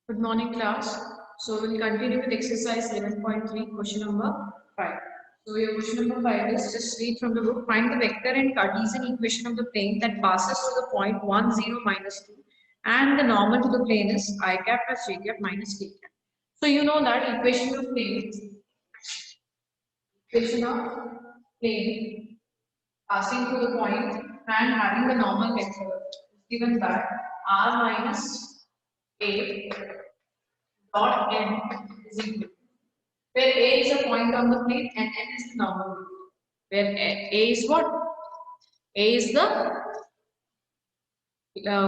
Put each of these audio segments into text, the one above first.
Good morning, class. So we'll continue with exercise 11.3, question number 5. So your question number 5 is just read from the book. Find the vector and Cartesian equation of the plane that passes to the point 1, 0, minus 2, and the normal to the plane is I cap plus j cap minus k cap. So you know that equation of plane passing to the point and having the normal vector is given by r minus a dot n is equal to, where a is a point on the plane and n is the normal vector. Where a is what? A is the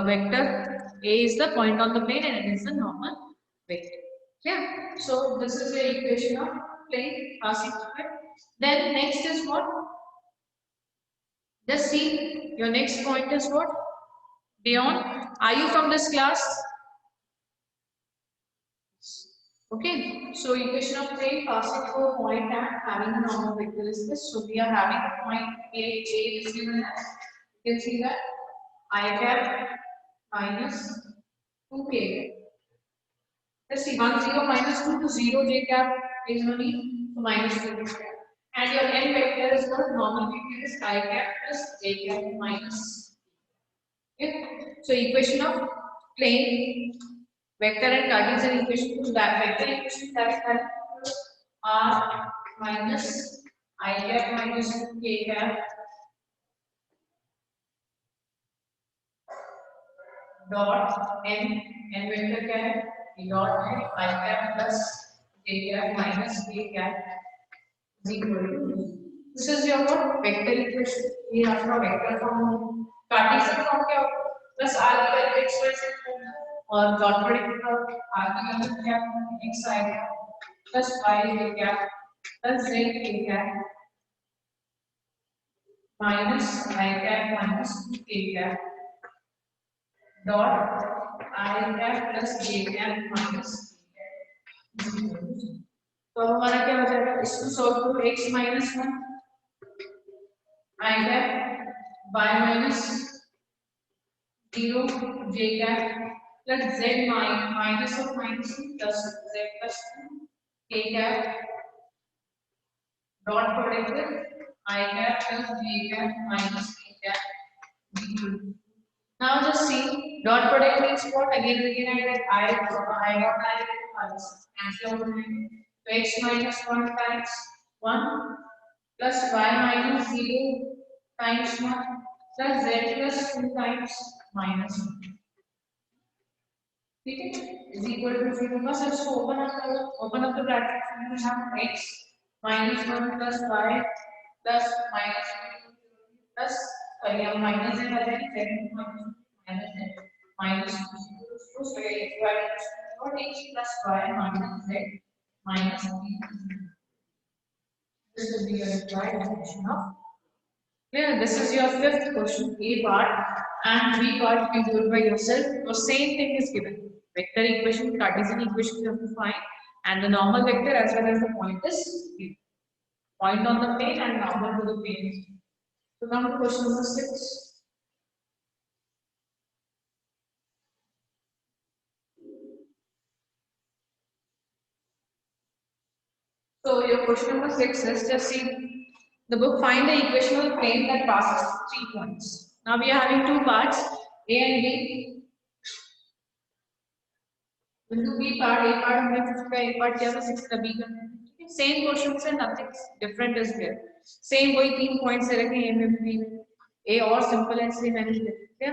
vector. A is the point on the plane and n is the normal vector. Yeah. So this is the equation of plane passing through it. Then next is what? Just see your next point is what? Dion, are you from this class? Okay, so equation of plane passing through a point and having a normal vector is this. So we are having a point A, J is given as, you can see that I cap minus 2k. Let's see, 1 0 minus 2 to 0 j cap is only minus 2 j cap. And your n vector is what? Normal vector is I cap plus j cap minus. Okay, so equation of plane vector and Cartesian equation to that vector equation that is r minus I cap minus k cap dot n vector क्या है dot है I cap plus j cap minus k cap is equal to, this is your what vector equation. ये आपका vector form Cartesian form क्या होगा plus r की value x y z होगा और डॉट प्रोडक्ट का r की वैल्यू क्या होगी x आएगा plus y j cap plus z k cap minus I cap minus k cap dot I cap plus j cap minus k cap. तो अब हमारा क्या हो जाएगा इसको सॉल्व करो x minus 1 I cap y minus 0 j cap plus z minus of minus 2 plus z plus 2 k cap dot product I cap plus j cap minus k cap equal to. Now just see dot product means what? Again and again I get I dot I minus cancel out so x minus 1 times 1 plus y minus 0 times 1 plus z plus 2 times minus 1. ठीक है is equal to 0. बस इसको open up करो. Open up the bracket and we have x minus 1 plus y plus minus 2 plus हम minus z आ जाएगी z minus z minus 2 so x y not x plus y minus z minus 3. This will be your required definition of. Yeah, this is your fifth question, A part, and B part you can do it by yourself. The same thing is given. Vector equation, Cartesian equation you have to find, and the normal vector as well as the point is given. Point on the plane and normal to the plane. So come to question number 6. So your question number 6 is just see the book find the equation of the plane that passes 3 points. Now we are having two parts, A and B. We'll do B part, A part हमने 5 का A part किया था 6 का B करना है. Same question से nothing different is there. Same वही 3 points से रखे A में B में. A और simple है इसलिए मैंने लिखा है.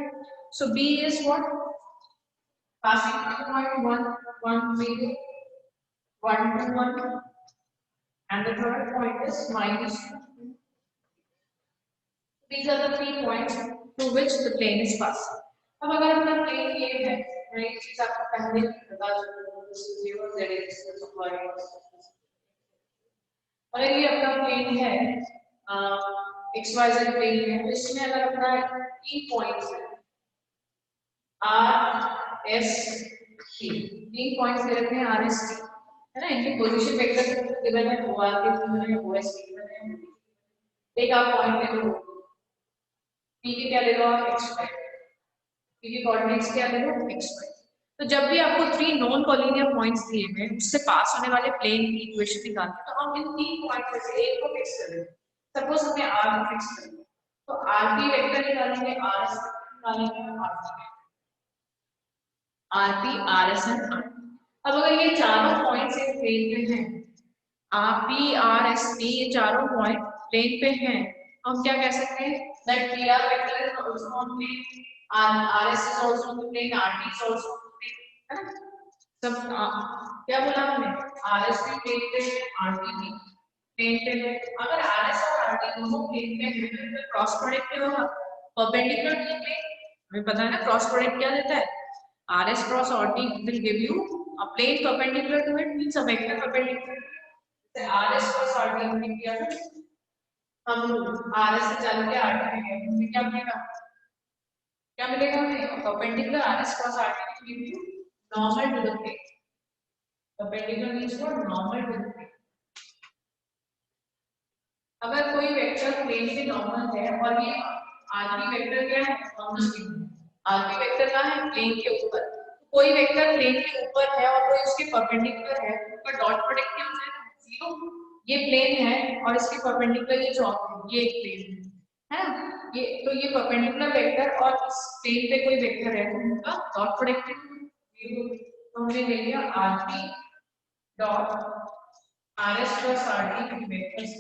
So B is what? Passing to point 1, 1, 0, 1, 2, 1, and the third point is minus 2. These are the 3 points through which the plane is passing. अब अगर अपना plane ये है, मैं एक चीज आपको पहले बता चुका हूँ, this is 0, z is y. और ये अपना plane है, x y z plane है, तो इसमें अगर अपना 3 points है, r s t, 3 points दे रखे हैं r s t, है ना? इनकी पोजीशन वेक्टर गिवन है, o r के गिवन है, o s के गिवन है. एक आप पॉइंट ले लो, p के क्या ले लो आप x y, p के कोऑर्डिनेट्स क्या ले लो x y. तो जब भी आपको 3 नॉन कॉलिनियर पॉइंट्स दिए गए उससे पास होने वाले प्लेन की इक्वेशन निकालनी है, तो हम इन 3 पॉइंट में से एक को फिक्स करेंगे। सपोज हमें r को फिक्स करना है, तो rp वेक्टर निकालेंगे, rs निकालेंगे, rp rs एंड r। अब अगर ये चारों पॉइंट्स एक प्लेन पे हैं, rp rs p ये चारों पॉइंट प्लेन पे हैं, हम क्या कह सकते हैं that pr vector is also on plane, rs is also on the plane, rp is also on the plane, है ना? सब क्या बोला हमने, rs भी प्लेन पे है, rp भी प्लेन पे है। अगर rs और rp दोनों प्लेन पे हैं तो इनका क्रॉस प्रोडक्ट क्या होगा, परपेंडिकुलर टू द प्लेन। हमें पता है ना क्रॉस प्रोडक्ट क्या देता है, rs cross rt will give you a plane perpendicular to it, means a vector perpendicular to it। जैसे rs cross rt हमने किया था, हम rs से चालू किया rt पे गए, हमें क्या मिलेगा, क्या मिलेगा हमें, perpendicular rs cross rt will give you normal to the plane। Perpendicular means what, normal to the plane. अगर कोई वेक्टर प्लेन पे नॉर्मल है और ये rp वेक्टर क्या है, नॉर्मल प्लेन, rp वेक्टर कहां है, प्लेन के ऊपर। कोई वेक्टर प्लेन के ऊपर है और कोई उसके परपेंडिकुलर है, उसका डॉट प्रोडक्ट क्या हो जाएगा, जीरो। ये प्लेन है और इसके परपेंडिकुलर ये चौक है, ये एक प्लेन है ना, ये तो ये परपेंडिकुलर वेक्टर और इस प्लेन पे कोई वेक्टर है तो उनका डॉट प्रोडक्ट जीरो। तो हमने ले लिया rp dot rs plus rt vectors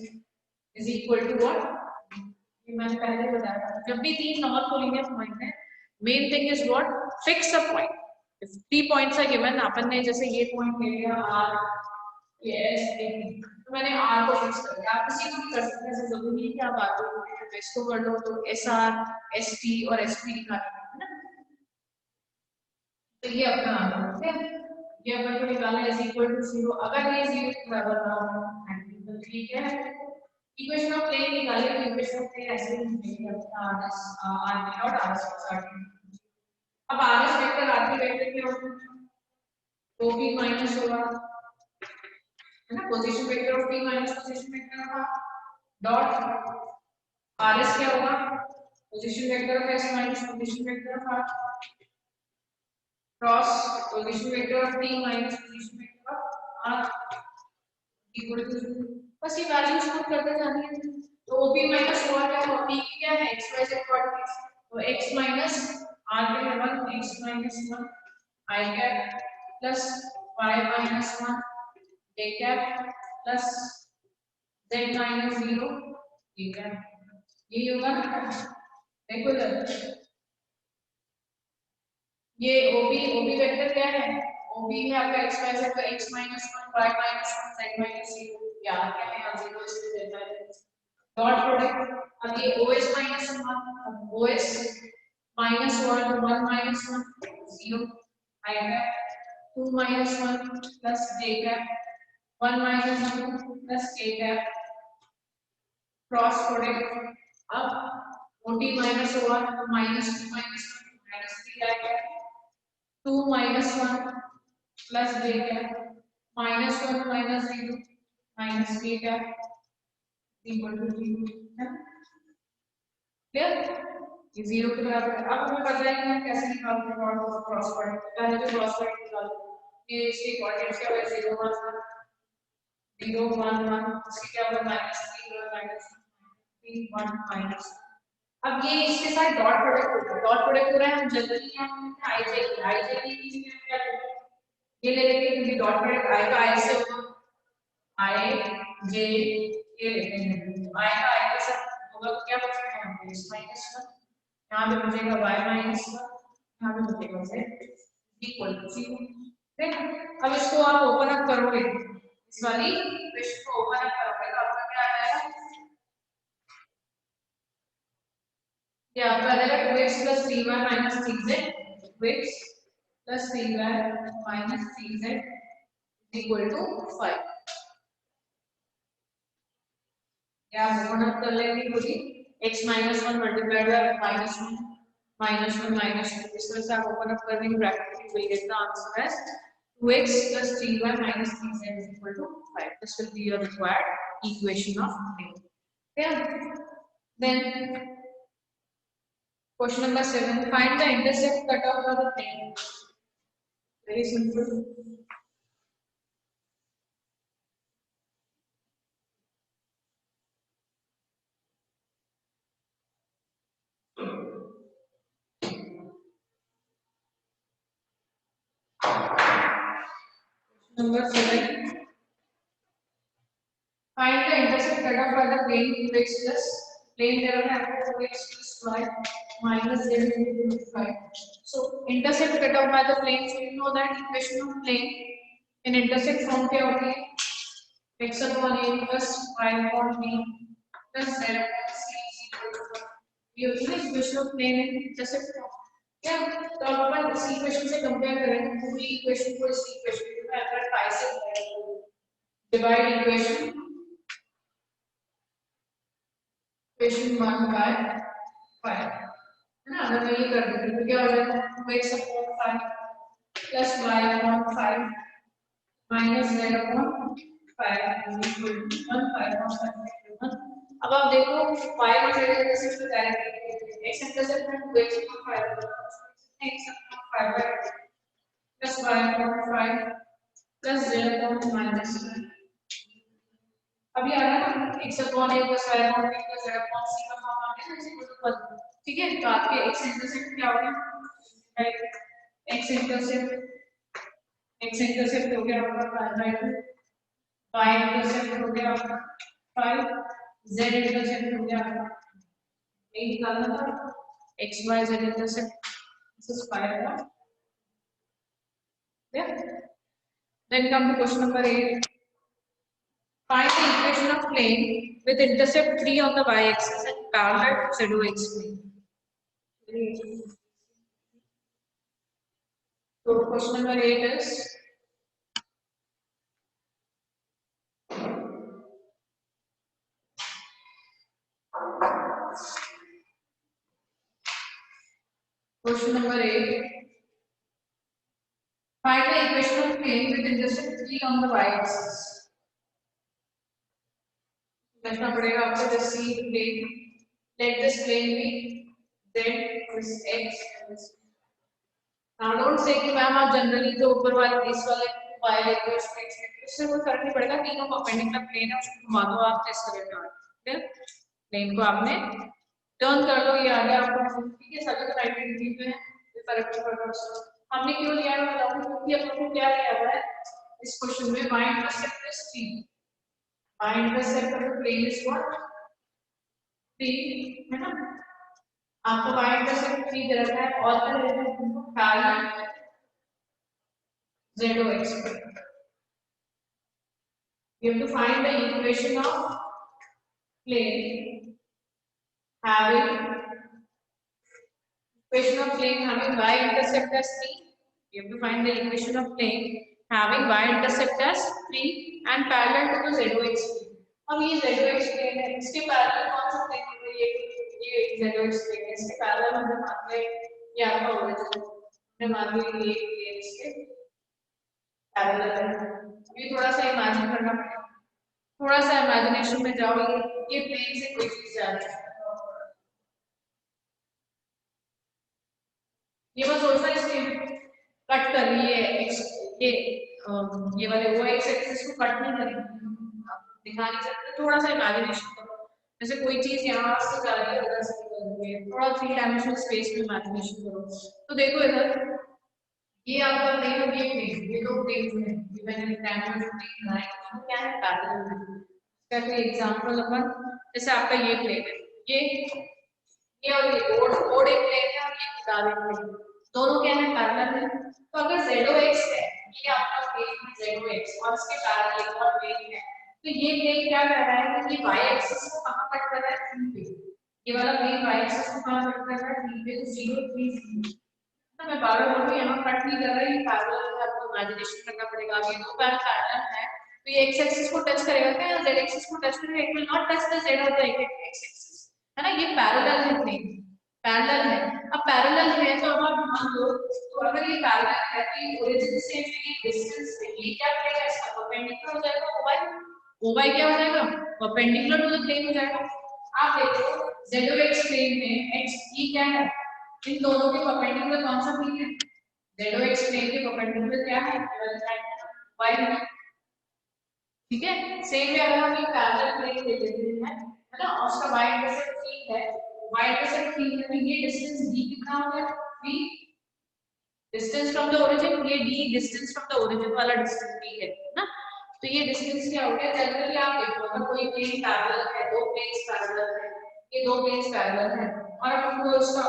is equal to what, ये मैंने पहले बताया था, जब भी 3 नॉन कोलिनियर पॉइंट है, main thing is what, fix a point. If 3 points are given, अपन ने जैसे ये पॉइंट ले लिया r, ये s, तो मैंने r को फिक्स कर दिया। आप किसी को भी कर सकते हैं, ऐसा जरूरी नहीं कि आप r को इसको कर लो तो sr, st और sp निकालना है ना। तो ये अपना आंसर है, ये अपन को निकालना है इज इक्वल टू 0। अगर ये 0 के बराबर ना हो तो ठीक है, इक्वेशन ऑफ प्लेन निकालिए, तो इक्वेशन ऑफ प्लेन ऐसे ही मिलेगी अपना rp dot rs plus rt। अब rs वेक्टर rp वेक्टर क्या होगा, तो p माइनस होगा, है ना, position vector of p minus position vector of dot rs क्या होगा, position vector of s minus position vector of r cross position vector of p minus position vector of r equal to 0। बस ये values put करते जानी है। तो OP minus हुआ क्या, तो P क्या है, x y z कोऑर्डिनेट्स, तो x माइनस r के है 1, x minus 1 i cap plus y minus 1 j cap plus z minus 0 k cap, ये होगा ना। देखो इधर ये OB वेक्टर क्या है, OB है आपका x y z का x minus 1 y minus 1 z minus 0, याद क्या है, यहाँ 0 इसलिए देता है डॉट प्रोडक्ट। अब ये OS minus 1, OS minus 1 1 minus 1 0 आएगा, 2 minus 1 plus j cap 1 minus 2 plus k cap cross product. अब OT माइनस 1 तो माइनस 2 माइनस 3 आएगा, 2 minus 1 plus j cap minus 1 minus 0 minus k cap equal to 0 है clear. ये 0 के बराबर है। अब हमें पता है कि हम कैसे निकालते हैं डॉट और क्रॉस प्रोडक्ट। पहले तो क्रॉस प्रोडक्ट निकालो, ये इसके कोऑर्डिनेट्स क्या होगा, 0 1 0 1 1, इसके क्या होगा -3 और -3 1 माइनस। अब ये इसके साथ डॉट प्रोडक्ट होगा, डॉट प्रोडक्ट हो रहा है, हम जनरली यहाँ ij की बीच में क्या करेंगे, ये ले लेंगे क्योंकि डॉट प्रोडक्ट i का i से होगा, i j ये लेते हैं, i का i के साथ होगा तो क्या बचेगा, यहाँ पे x माइनस 1, यहाँ पे बचेगा y माइनस 1, यहाँ पे बचेगा z इक्वल टू 0। ठीक, अब इसको आप ओपन अप करोगे, इस वाली इक्वेशन को ओपन अप करोगे तो आपका क्या आ जाएगा, ये आपका आ जाएगा 2x plus 3y minus 3z, 2x plus 3y minus 3z is equal to 5। क्या ओपन अप कर लेंगे पूरी, x minus 1 multiplied by minus 1 minus 2, इस तरह से आप ओपन अप कर देंगे ब्रैकेट में, we'll get the answer as 2x plus 3y minus 3z is equal to 5। This will be your required equation of plane। Yeah, then question number 7, find the intercept cut off of the plane। Very simple. Number 7. Find the intercept cut off by the plane 2x plus plane there है आपको 2x plus y minus 0.5. So intercept cut off by the plane, so you know that equation of plane in intercept form क्या होती है? x upon a plus y upon b plus z upon c is equal to 1. ये होती है equation of plane in intercept form. क्या? तो अब अपन इस equation से compare करें पूरी equation को इस equation में अगर pi से divide equation 1 by 5 है ना। अगर मैं ये कर दूं तो क्या हो जाएगा 2x upon 5 plus y upon 5 minus z upon 5 equal to 1 5 upon 1। अब आप देखो 5 और z इंटरसेप्ट को डायरेक्टली x इंटरसेप्ट में 2x upon 5 x upon 5 plus y upon 5 plus z upon minus 5। अभी आ रहा है ना x upon a plus y upon b plus z upon c का फॉर्म आ गया ना इक्वल टू 1। ठीक है, तो आपके x इंटरसेप्ट क्या हो गया x इंटरसेप्ट हो गया आपका 5/2 y इंटरसेप्ट हो गया आपका 5 z इंटरसेप्ट हो गया आपका यही निकालना था x y z intercept this is 5 का। Then come to question number 8। Find the equation of plane with intercept 3 on the y-axis and parallel to ZOX plane. So question number 8 is find the equation of plane with intercept 3 on the y-axis. लिखना पड़ेगा आपको the C plane. Let this plane be Z, this X, and this. Now don't say कि ma'am आप generally तो ऊपर वाले इस वाले y लेते हो इसमें x लेते हो, इससे कोई फर्क नहीं पड़ेगा। तीनों परपेंडिकुलर प्लेन है, उसको घुमा दो आप टेस्ट करेगा। ठीक है, प्लेन को आपने टर्न कर लो, ये आ गया आपको। ठीक है, सभी तो 90 डिग्री पे है, कोई फर्क नहीं पड़ता उसको। हमने क्यों लिया है बताऊं, क्योंकि अपन को क्या दिया हुआ है इस क्वेश्चन में y intercept is 3। y intercept of the plane is what 3 है ना। आपको y इंटरसेप्ट 3 दे रखा है और क्या दे रखा है parallel ZOX। You have to find the equation of plane having y intercept as 3. You have to find the equation of plane having y intercept as 3 and parallel to the ZOX plane. अब ये ZOX plane है, इसके parallel कौन सा plane है? ये ZOX plane है, इसके पैरेलल हमने मान लिया ये आपका ओरिजिन, हमने मान लिया ये प्लेन इसके पैरेलल है। ये थोड़ा सा इमेजिन करना पड़ेगा, थोड़ा सा इमेजिनेशन में जाओ। ये प्लेन से कोई चीज जा रही है, ये बस सोचना इसके कट कर रही है एक्स, ये वाले वो एक्स एक्सिस को कट नहीं करेंगे, दिखा नहीं सकते। थोड़ा सा इमेजिनेशन करो, जैसे कोई चीज यहाँ से जा रही है उधर से निकल रही है, थोड़ा 3 डायमेंशनल स्पेस में इमेजिनेशन करो। तो देखो इधर ये आपका प्लेन और ये प्लेन, ये दो प्लेन हैं, ये मैंने रेक्टेंगुलर प्लेन बनाया है, तो क्या है पैरेलल है। इसका कोई एग्जांपल अपन, जैसे आपका ये प्लेन है, ये और ये ओड एक प्लेन है और ये किनारे प्लेन, दोनों क्या है पैरेलल है। तो अगर ZOX है, ये आपका प्लेन है ZOX और इसके पैरेलल एक और प्लेन है, तो ये प्लेन क्या कर रहा है कि y एक्सिस को कहां कट कर रहा है 3 पे। ये वाला प्लेन y एक्सिस को कहां कट कर रहा है 3 पे, तो 0 3 0। तो मैं बार बार बोलूं यहाँ कट नहीं कर रहा है, ये पैरेलल है, आपको इमेजिनेशन करना पड़ेगा। ये दो पैरेलल है तो ये x एक्सिस को टच करेगा क्या, z एक्सिस को टच करेगा, it will not touch the z और द x एक्सिस, है ना। ये पैरेलल है प्लेन, पैरेलल है। अब पैरेलल है तो अब आप मान लो, तो अगर ये पैरेलल है तो ये ओरिजिन से ये डिस्टेंस है, ये क्या करेगा इसका परपेंडिकुलर हो जाएगा OY क्या हो जाएगा परपेंडिकुलर टू द प्लेन हो जाएगा। आप देखो ZOX प्लेन में x ये क्या है, इन दोनों के परपेंडिकुलर कौन सा प्लेन है ZOX प्लेन के परपेंडिकुलर क्या है, y है, ठीक है। सेम वे अगर हम एक पैरेलल प्लेन ले लेते हैं, है ना, और उसका y इंटरसेप्ट 3 है, y इंटरसेप्ट 3 है, तो ये डिस्टेंस d कितना हो गया, 3 डिस्टेंस फ्रॉम द ओरिजिन, ये d distance from the origin वाला डिस्टेंस d है ना। तो ये डिस्टेंस क्या हो गया, जनरली आप देखो अगर कोई प्लेन पैरेलल है, दो प्लेन्स पैरेलल है, ये दो प्लेन्स पैरेलल है, और आपको उसका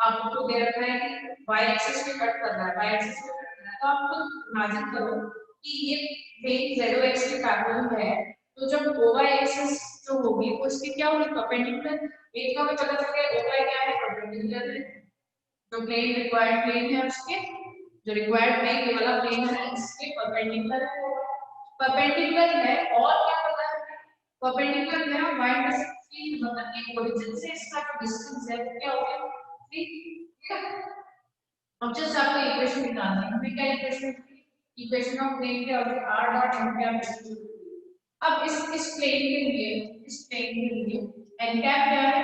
आपको दे रखा है कि y एक्सिस पे कट कर रहा है, y एक्सिस पे कट कर रहा है, तो आपको इमेजिन करो कि ये प्लेन ZOX के पैरेलल है, तो जब OY एक्सिस जो होगी वो इसकी क्या होगी, परपेंडिकुलर। एक का हमें पता चल गया OY क्या है, परपेंडिकुलर है, जो प्लेन रिक्वायर्ड प्लेन है उसके, जो रिक्वायर्ड प्लेन ये वाला प्लेन है इसके परपेंडिकुलर है, परपेंडिकुलर है, और क्या पता है, परपेंडिकुलर है y इंटरसेप्ट 3, मतलब कि ओरिजिन से इसका जो डिस्टेंस है वो क्या हो गया 3, ठीक है। अब जस्ट आपको इक्वेशन निकालनी है, हमें क्या इक्वेशन, इक्वेशन ऑफ प्लेन के और r डॉट n कैप। अब इस प्लेन के लिए, इस प्लेन के लिए n कैप क्या है,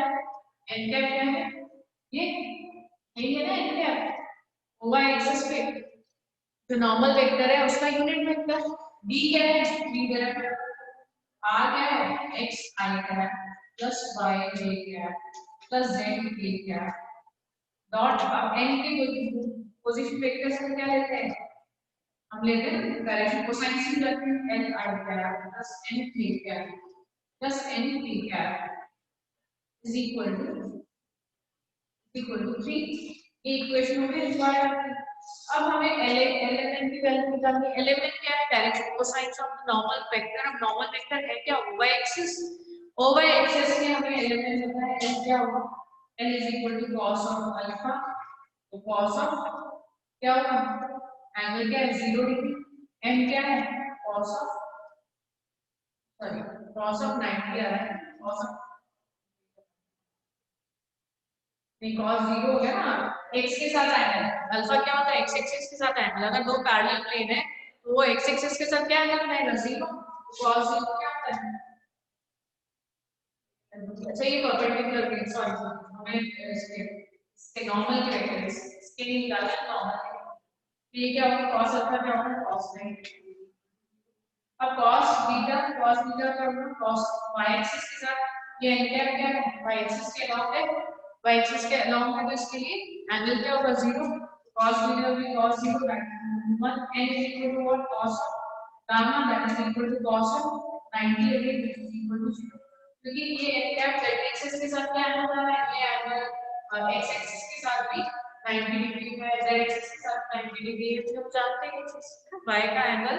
n कैप क्या है, ये है ना n कैप y एक्सिस पे जो नॉर्मल वेक्टर है उसका यूनिट वेक्टर, d क्या है, d दे रखा है, r क्या है, x I है प्लस y j क्या प्लस z k क्या डॉट। अब n के पोजीशन वेक्टर से क्या लेते हैं, हम लेते हैं डायरेक्शन कोसाइन से लेते हैं, n I क्या प्लस n k क्या प्लस n p क्या इज इक्वल टू 3। ये इक्वेशन हो गई रिक्वायर्ड। अब हमें एलिमेंट की वैल्यू निकालनी है। एलिमेंट क्या है, direction cosine of the normal vector. अब नॉर्मल वेक्टर है क्या, y एक्सिस, y एक्सिस के हमें एलिमेंट पता है n क्या होगा, n is equal to cos of अल्फा, तो cos ऑफ क्या होगा, एंगल क्या है 0 डिग्री, n क्या है cos of, sorry cos of 90 आ रहा है, cos ऑफ cos 0 हो गया ना, x के साथ एंगल, अल्फा क्या होता है x एक्सिस के साथ एंगल, अगर दो पैरेलल प्लेन है तो वो x एक्सिस के साथ क्या एंगल बनाएगा 0, cos 0 क्या होता है, अच्छा ये परपेंडिकुलर प्लेन, सॉरी हमें इसके नॉर्मल के वेक्टर इसके लिए निकालना है नॉर्मल, ये क्या होगा cos अल्फा क्या होगा cos 90। अब cos बीटा का cos y एक्सिस के साथ, ये n कैप क्या है y एक्सिस के अलाउंग है, y एक्सिस के अलाउंग है, तो इसके लिए एंगल क्या होगा 0, cos बीटा भी cos 0 1 n is equal to what, cos gamma that is equal to cos of 90 again which is equal to 0, क्योंकि ये n कैप z एक्सिस के साथ क्या एंगल बना है, ये एंगल x एक्सिस के साथ भी 90 डिग्री है, z एक्सिस के साथ 90 डिग्री है, तो हम जानते हैं कि y का एंगल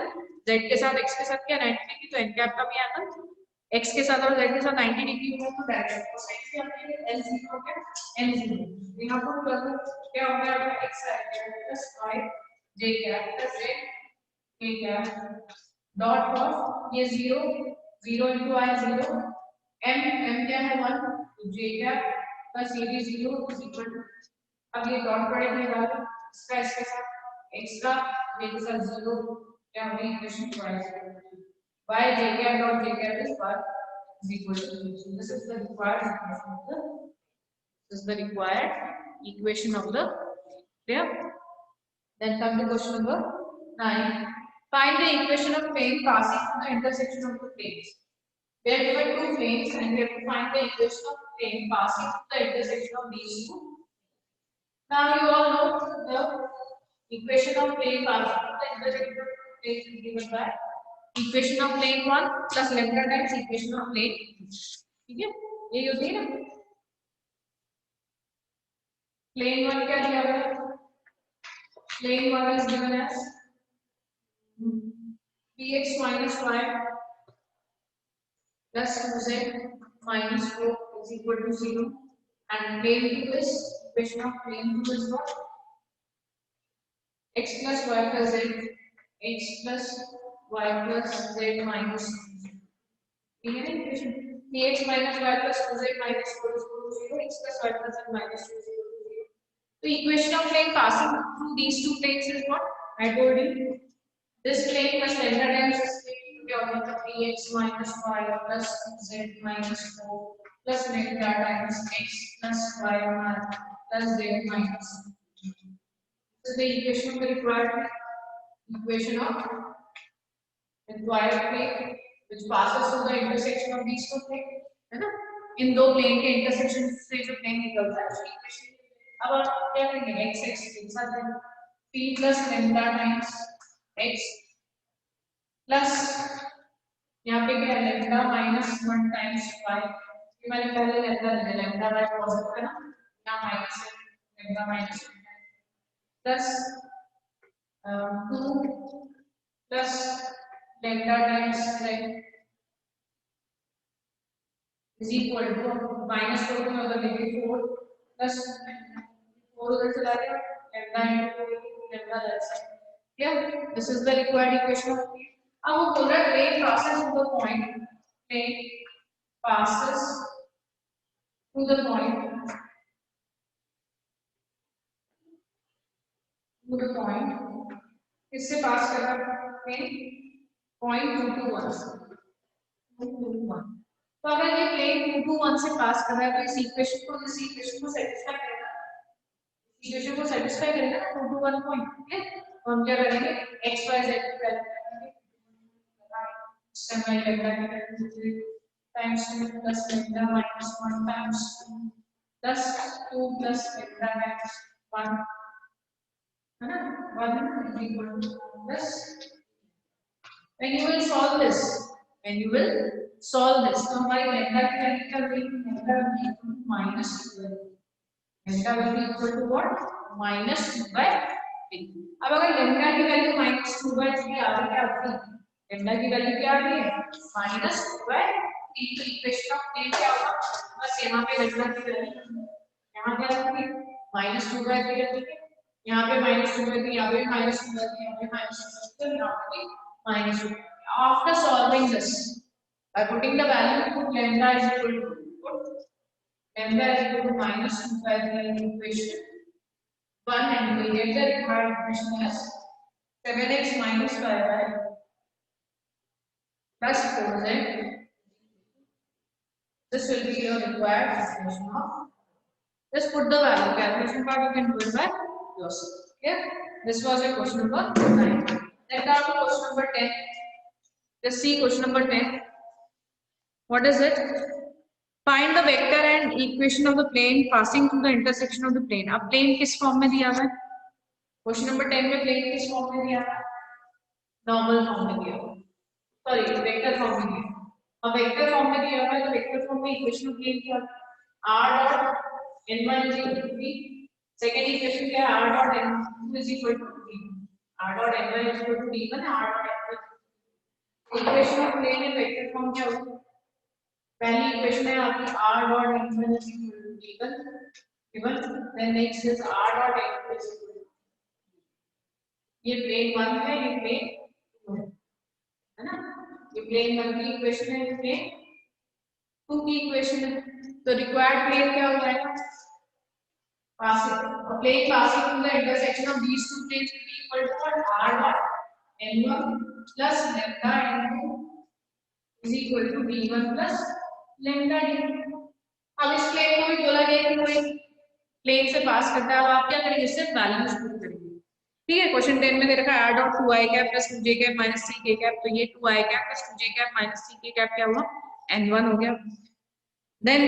z के साथ x के साथ क्या 90 डिग्री, तो n कैप का भी एंगल x के साथ और z के साथ 90 डिग्री होगा, तो डायरेक्शन कोसाइन से अपने l 0 क्या n 0, यहां पर कर क्या हो गया x plus y j cap plus z k cap dot dot ये 0 0 into I 0 m क्या है 1, तो j कैप प्लस ये भी 0 इज इक्वल टू, अब ये डॉट प्रोडक्ट निकालो इसका इसके साथ x का ये के साथ 0 क्या हमें equation twice y j cap dot j cap is y is equal to 0. So this is the required equation of the, this is the required equation of the clear. Then come to question number 9. Find the equation of plane passing through the intersection of the planes. We are given two planes and we have to find the equation of plane passing through the intersection of these two. Now you all know the equation of plane passing through the intersection of planes is given by equation of plane 1 plus lambda times equation of plane 2. ठीक है, ये होती है ना, plane 1 क्या दिया हुआ है, plane 1 is given as px minus y plus 2z minus 4 is equal to 0, and plane 2 is equation of plane 2 is what, x plus y plus z, x plus y plus z minus 2. ठीक है ना equation, px minus y plus 2z minus 4 is equal to 0, x plus y plus z minus 2 is equal to 0. So equation of plane passing through these two planes is what I told you. This plane plus lambda times this plane to be of the px minus y plus z minus 4 plus lambda times x plus y plus z minus 2. This is the equation of the required plane. Equation of required plane which passes through the intersection of these two planes, है ना? इन दो plane के intersection से जो plane निकलता है उसकी equation. अब आप क्या करेंगे, x x के साथ p plus lambda times x plus यहाँ पे क्या है lambda minus 1 times y। ये मैंने पहले lambda y पॉजिटिव है ना, यहाँ माइनस है lambda minus plus 2 plus lambda times y is equal to minus 4 में उधर लिखे 4 प्लस 4 उधर चला गया lambda into lambda that's it। Yeah, this is the required equation of plane। अब वो बोल रहा है plane passes through the point, plane passes through the point, किससे पास कर रहा है plane, point 2 to 1 से 2 to 1। तो अगर ये प्लेन 2 to 1 से पास कर रहा है तो इस इक्वेशन को सेटिस्फाई करेगा, इक्वेशन को सेटिस्फाई करेगा ना 2 to 1 पॉइंट। ठीक है, तो हम क्या करेंगे x y z की वैल्यू करेंगे, समय लग रहा है times 2 plus lambda minus 1 times 2 plus 2 plus lambda minus 1 है ना, 1 is equal to plus। when you will solve this, तो हमारी lambda की वैल्यू क्या होगी, lambda will be equal to minus 12। lambda will be equal to what, minus 2/3। अब अगर lambda की वैल्यू minus 2/3 आ रही है आपकी, lambda की वैल्यू क्या आ रही है minus 2/3, तो इक्वेशन ऑफ प्लेन क्या होगा, बस यहाँ पे lambda की वैल्यू यहाँ क्या रखेंगे minus 2/3 रखेंगे, यहाँ पे minus 2/3, यहाँ पे minus 2/3, यहाँ पे minus 2/3, यहाँ पे minus 2/3। After solving this, by putting the value, put lambda is equal to minus 2/3 in equation 1 and we get the required equation as 7x minus 5y plus 4z. This will be your required equation of, just put the value, calculation part you can do it by yourself. Okay, this was your question number 9. Then come to question number 10. Just see question number 10. What is it? Find the vector and equation of the plane passing through the intersection of the plane. अब plane किस form में दिया हुआ है? Question number 10 में plane किस form में दिया है? नॉर्मल फॉर्म में दिया हुआ है, सॉरी वेक्टर फॉर्म में दिया। अब वेक्टर फॉर्म में दिया हुआ है तो वेक्टर फॉर्म में इक्वेशन ऑफ प्लेन क्या है? r dot n1 is equal to b। Second equation क्या है? r dot n2 is equal to d। r dot n1 is equal to d1, r dot n2 equation of plane में vector form क्या होगा? पहली equation है आपकी r dot n1 is equal to d1 given, then next is r dot n2 is equal to, ये plane 1 है, ये plane 2 है ना, ये प्लेन 1 की इक्वेशन है, ये प्लेन 2 की इक्वेशन है। तो रिक्वायर्ड प्लेन क्या हो जाएगा? passing, plane passing through the intersection of these two planes will be equal to what? r dot n1 plus lambda n2 is equal to d1 plus lambda d2। अब इस plane को भी बोला गया कि कोई प्लेन से पास करता है, अब आप क्या करेंगे, सिर्फ वैल्यूज पुट करेंगे। ठीक है, क्वेश्चन 10 में दे रखा है r dot 2i cap plus 2j cap minus 3k cap, तो ये 2i cap plus 2j cap minus 3k cap क्या हुआ, n1 हो गया। देन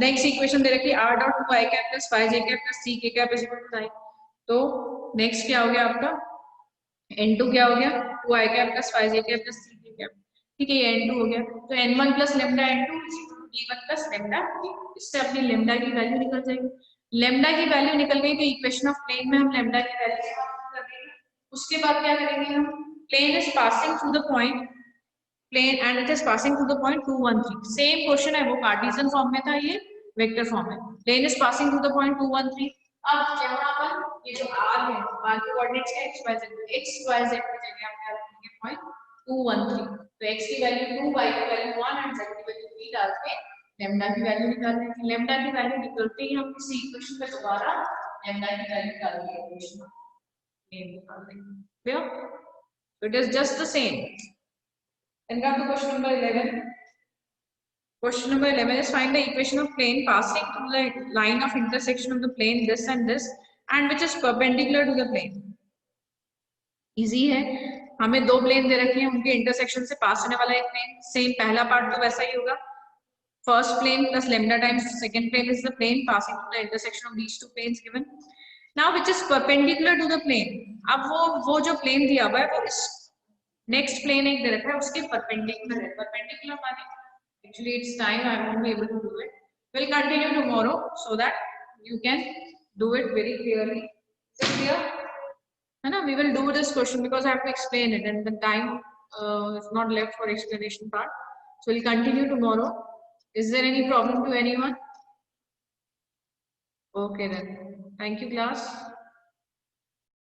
नेक्स्ट इक्वेशन दे रखी है r dot 2i cap plus 5j cap plus 3k cap is equal to 9, तो next क्या हो गया आपका, n2 क्या हो गया, 2i cap plus 5j cap plus 3k cap। ठीक है, ये n2 हो गया, तो n1 plus lambda n2 is equal to d1 plus lambda d। इससे अपनी lambda की वैल्यू निकल जाएगी। lambda की वैल्यू निकल गई तो इक्वेशन ऑफ प्लेन में हम lambda की वैल्यू कर देंगे। उसके बाद क्या करेंगे हम, plane is passing through the point, plane and it is passing through the point 2 1 3। Same question है, वो कार्टेशियन फॉर्म में था, ये वेक्टर फॉर्म में। Plane is passing through the point 2 1 3। अब यहाँ पर ये जो r है, r के कोऑर्डिनेट्स क्या x y z, x y z की जगह हम क्या रखेंगे पॉइंट 2 1 3। तो x की वैल्यू 2, y की वैल्यू 1 एंड z की वैल्यू 3 डाल के लैम्डा की वैल्यू निकालने की। लैम्डा की वैल्यू निकलते ही हम इस इक्वेशन पे दोबारा लैम्डा की वैल्यू डाल के इक्वेशन में निकाल देंगे। Clear? So it is just the same. Then come to question number 11. Question number 11 is find the equation of plane passing through the line of intersection of the plane this and this and which is perpendicular to the plane. Easy है, हमें दो plane दे रखे हैं, उनके intersection से पास होने वाला एक प्लेन, सेम पहला पार्ट तो वैसा ही होगा, first plane plus lambda times second plane is the plane passing through the intersection of these two planes given. Now which is perpendicular to the plane. अब वो जो प्लेन दिया हुआ है वो इस नेक्स्ट प्लेन एक दे रखा है उसके परपेंडिकुलर है. परपेंडिकुलर माने actually it's time I won't be able to do it. We'll continue tomorrow so that you can do it very clearly. Is it clear? Hana, we will do this question because I have to explain it and the time is not left for explanation part. So we'll continue tomorrow. Is there any problem to anyone? Okay then. Thank you class.